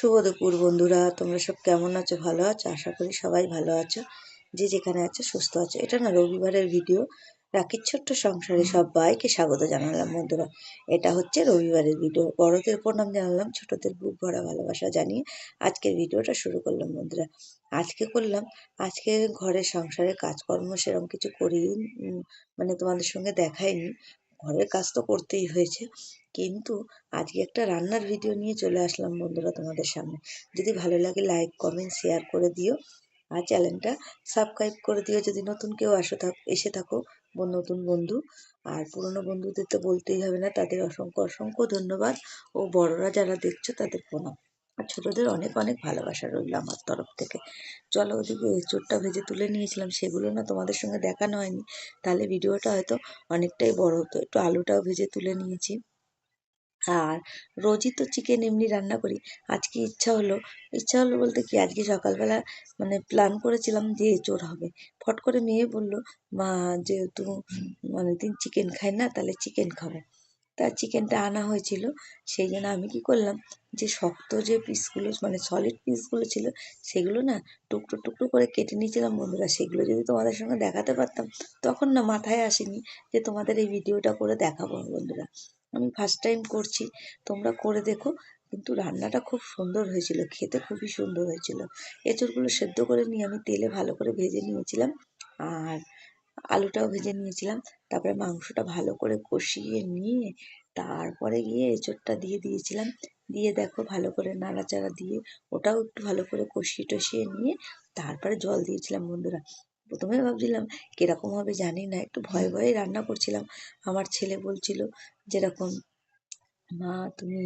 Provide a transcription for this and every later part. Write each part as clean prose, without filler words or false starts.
শুভ দুপুর বন্ধুরা, তোমরা সব কেমন আছো? ভালো আছো? আশা করি সবাই ভালো আছো। যে যেখানে আছো সুস্থ আছো। এটা না রবিবারের ভিডিও। রাখির ছোট্ট সংসারে সবাইকে স্বাগত জানালাম বন্ধুরা। এটা হচ্ছে রবিবারের ভিডিও। বড়দের প্রণাম জানালাম, ছোটদের বুক ভরা ভালোবাসা জানিয়ে আজকের ভিডিওটা শুরু করলাম বন্ধুরা। আজকে ঘরের সংসারে কাজকর্ম সেরকম কিছু করিনি, মানে তোমাদের সঙ্গে দেখাইনি। ঘরের কাজ তো করতেই হয়েছে, কিন্তু আজকে একটা রান্নার ভিডিও নিয়ে চলে আসলাম বন্ধুরা তোমাদের সামনে। যদি ভালো লাগে লাইক কমেন্ট শেয়ার করে দিও, আর চ্যানেলটা সাবস্ক্রাইব করে দিও যদি নতুন কেউ এসে থাকো নতুন বন্ধু। আর পুরনো বন্ধুদের তো বলতেই হবে না, তাদের অসংখ্য অসংখ্য ধন্যবাদ। ও বড়রা যারা দেখছো তাদের প্রণাম, আর ছোটদের অনেক অনেক ভালোবাসা রইল আমার তরফ থেকে। চলো, ওদিকে এঁচোড়টা ভেজে তুলে নিয়েছিলাম, সেগুলো না তোমাদের সঙ্গে দেখানো হয়নি, তাহলে ভিডিওটা হয়তো অনেকটাই বড় হতো। একটু আলুটাও ভেজে তুলে নিয়েছি। আর রোজই তো চিকেন এমনি রান্না করি। আজকে ইচ্ছা হলো বলতে কি, আজকে সকালবেলা মানে প্ল্যান করেছিলাম যে এঁচোড় হবে। ফট করে মেয়ে বলল, মা যেহেতু অনেকদিন চিকেন খাই না, তাহলে চিকেন খাবো। তা চিকেনটা আনা হয়েছিল। সেই জন্য আমি কি করলাম, যে শক্ত যে পিসগুলো মানে সলিড পিসগুলো ছিল, সেগুলো না টুকরো টুকরো করে কেটে নিয়েছিলাম বন্ধুরা। সেগুলো যদি তোমাদের সঙ্গে দেখাতে পারতাম, তখন না মাথায় আসেনি যে তোমাদের এই ভিডিওটা করে দেখাবো বন্ধুরা। আমি ফার্স্ট টাইম করছি, তোমরা করে দেখো। কিন্তু রান্নাটা খুব সুন্দর হয়েছিল, খেতে খুবই সুন্দর হয়েছিল। এঁচড়গুলো সেদ্ধ করে নিয়ে আমি তেলে ভালো করে ভেজে নিয়েছিলাম, আর আলুটাও ভেজে নিয়েছিলাম। তারপরে মাংসটা ভালো করে কষিয়ে নিয়ে তারপরে গিয়ে এঁচোড়টা দিয়ে দিয়েছিলাম। দিয়ে দেখো ভালো করে নাড়াচাড়া দিয়ে ওটাও একটু ভালো করে কষিয়ে টষিয়ে নিয়ে তারপরে জল দিয়েছিলাম বন্ধুরা। প্রথমে ভাবছিলাম কিরকম হবে জানি না, একটু ভয়ে ভয়ে রান্না করছিলাম। আমার ছেলে বলছিল যেরকম, মা তুমি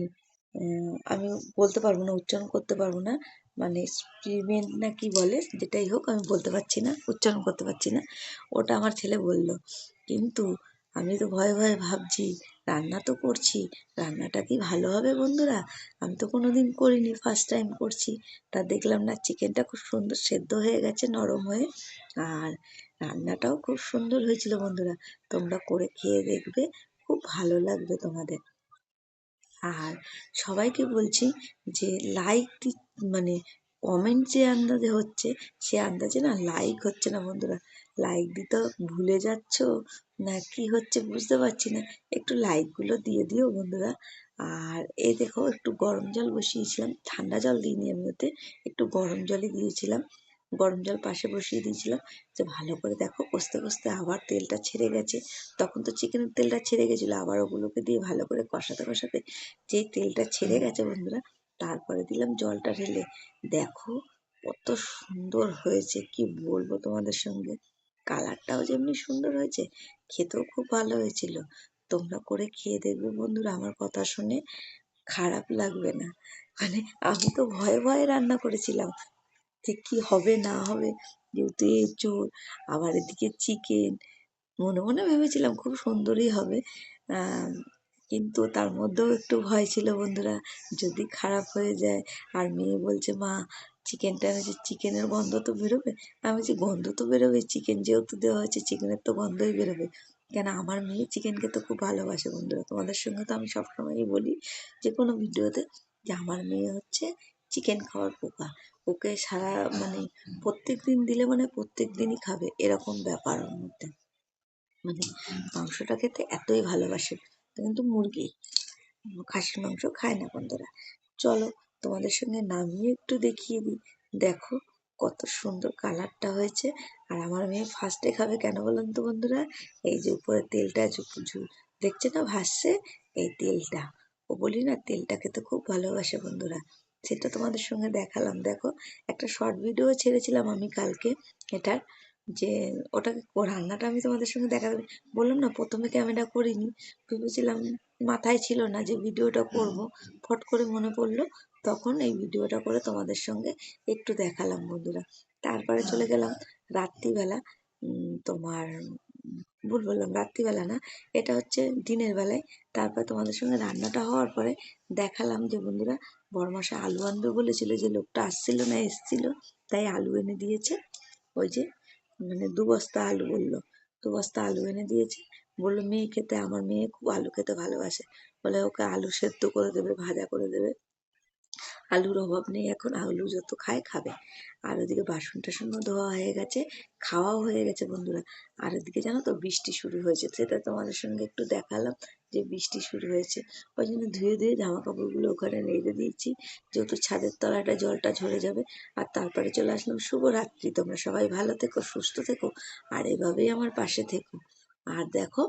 আমি বলতে পারবো না, উচ্চারণ করতে পারবো না, মানে স্পিমেন্ট না কি বলে, যেটাই হোক আমি বলতে পারছি না, উচ্চারণ করতে পারছি না। ওটা আমার ছেলে বলল, কিন্তু আমি তো ভয়ে ভয়ে ভাবছি, রান্না তো করছি, রান্নাটা কি ভালো হবে বন্ধুরা? আমি তো কোনোদিন করিনি, ফার্স্ট টাইম করছি। তা দেখলাম না চিকেনটা খুব সুন্দর সেদ্ধ হয়ে গেছে, নরম হয়ে। আর রান্নাটাও খুব সুন্দর হয়েছিল বন্ধুরা। তোমরা করে খেয়ে দেখবে, খুব ভালো লাগবে তোমাদের। আর সবাইকে বলছি যে মানে কমেন্ট যে আন্দাজে হচ্ছে, সে আন্দাজে না লাইক হচ্ছে না বন্ধুরা। লাইক দিতে ভুলে যাচ্ছ না কি হচ্ছে বুঝতে পারছি না। একটু লাইকগুলো দিয়ে দিও বন্ধুরা। আর এই দেখো, একটু গরম জল বসিয়েছিলাম, ঠান্ডা জল দিইনি আমি ওতে, একটু গরম জলই দিয়েছিলাম। গরম জল পাশে বসিয়ে দিয়েছিলাম, যে ভালো করে দেখো কষতে কষতে আবার তেলটা ছেড়ে গেছে। তখন তো চিকেনের তেলটা ছেড়ে গেছিলো, আবার ওগুলোকে দিয়ে ভালো করে কষাতে কষাতে যেই তেলটা ছেড়ে গেছে বন্ধুরা, তারপরে দিলাম জলটা ঢেলে। দেখো কত সুন্দর হয়েছে, কি বলবো তোমাদের সঙ্গে। কালারটাও যেমনি সুন্দর হয়েছে, খেতেও খুব ভালো হয়েছিল। তোমরা করে খেয়ে দেখবে বন্ধুরা, আমার কথা শুনে খারাপ লাগবে না। মানে আমি তো ভয়ে ভয়ে রান্না করেছিলাম যে কি হবে না হবে, যেহেতু এঁচোড়, আবার এদিকে চিকেন। মনে মনে ভেবেছিলাম খুব সুন্দরই হবে, আহ, কিন্তু তার মধ্যেও একটু ভয় ছিল বন্ধুরা, যদি খারাপ হয়ে যায়। আর মেয়ে বলছে, মা চিকেনটা এনেছে, চিকেনের গন্ধ তো বেরোবে। আমি বলছি গন্ধ তো বেরোবে, চিকেন যেহেতু দেওয়া হয়েছে চিকেনের তো গন্ধই বেরোবে। কেন, আমার মেয়ে চিকেন খেতে খুব ভালোবাসে বন্ধুরা। তোমাদের সঙ্গে তো আমি সবসময়ই বলি যে কোনো ভিডিওতে, যে আমার মেয়ে হচ্ছে চিকেন খাওয়ার পোকা। ওকে সারা মানে প্রত্যেক দিন দিলে মানে প্রত্যেক দিনই খাবে, এরকম ব্যাপার ওর মধ্যে। মানে মাংসটা খেতে এতই ভালোবাসে। কিন্তু মুরগি, খাসির মাংস খায় না বন্ধুরা। চলো, তোমাদের সঙ্গে নামিয়ে একটু দেখিয়ে দিই। দেখো কত সুন্দর কালারটা হয়েছে। আর আমার মেয়ে ফার্স্টে খাবে কেন বলুন তো বন্ধুরা, এই যে উপরে তেলটা দেখছে না ভাসছে, এই তেলটা, ও বলি না তেলটা খেতে খুব ভালোবাসে বন্ধুরা। সেটা তোমাদের সঙ্গে দেখালাম। দেখো, একটা শর্ট ভিডিও ছেড়েছিলাম আমি কালকে এটার, যে ওটাকে রান্নাটা আমি তোমাদের সঙ্গে দেখাতে বললাম না, প্রথমে ক্যামেরা করিনি, ভেবেছিলাম, মাথায় ছিল না যে ভিডিওটা করব। ফট করে মনে পড়লো, তখন এই ভিডিওটা করে তোমাদের সঙ্গে একটু দেখালাম বন্ধুরা। তারপরে চলে গেলাম রাত্রিবেলা, তোমার ভুল বললাম, রাত্রিবেলা না, এটা হচ্ছে দিনের বেলায়। তারপর তোমাদের সঙ্গে রান্নাটা হওয়ার পরে দেখালাম যে বন্ধুরা, বড়মাসা আলু আনবে বলেছিল, যে লোকটা আসছিল না এসছিল, তাই আলু এনে দিয়েছে। ওই যে মানে 2 বস্তা আলু বললো, 2 বস্তা আলু এনে দিয়েছে। বললো মেয়ে খেতে, আমার মেয়ে খুব আলু খেতে ভালোবাসে, বলে ওকে আলু সেদ্ধ করে দেবে, ভাজা করে দেবে। আলুর অভাব নেই, এখন আলু যত খায় খাবে। আর ওদিকে বাসন টাসনও ধোয়া হয়ে গেছে, খাওয়াও হয়ে গেছে বন্ধুরা। আর ওদিকে জানো তো বৃষ্টি শুরু হয়েছে, সেটা তোমাদের সঙ্গে একটু দেখালাম যে বৃষ্টি শুরু হয়েছে। ওই জন্য ধুয়ে ধুয়ে জামা কাপড়গুলো ওখানে রেখে দিয়েছি, যেহেতু ছাদের তলাটা জলটা ঝরে যাবে। আর তারপরে চলে আসলাম। শুভরাত্রি, তোমরা সবাই ভালো থেকো, সুস্থ থেকো, আর এভাবেই আমার পাশে থেকো। আর দেখো,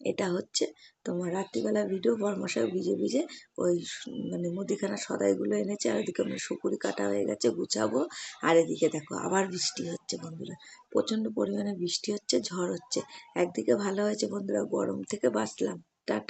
এটা হচ্ছে তোমার রাত্রিবেলা ভিডিও। বরমশাই ভিজে ভিজে ওই মানে মুদিখানা সদাইগুলো এনেছে, আর ওদিকে আমার সুপুরি কাটা হয়ে গেছে, গুছাবো। আর এদিকে দেখো আবার বৃষ্টি হচ্ছে বন্ধুরা, প্রচন্ড পরিমাণে বৃষ্টি হচ্ছে, ঝড় হচ্ছে। একদিকে ভালো হয়েছে বন্ধুরা, গরম থেকে বাঁচলাম। টাটা।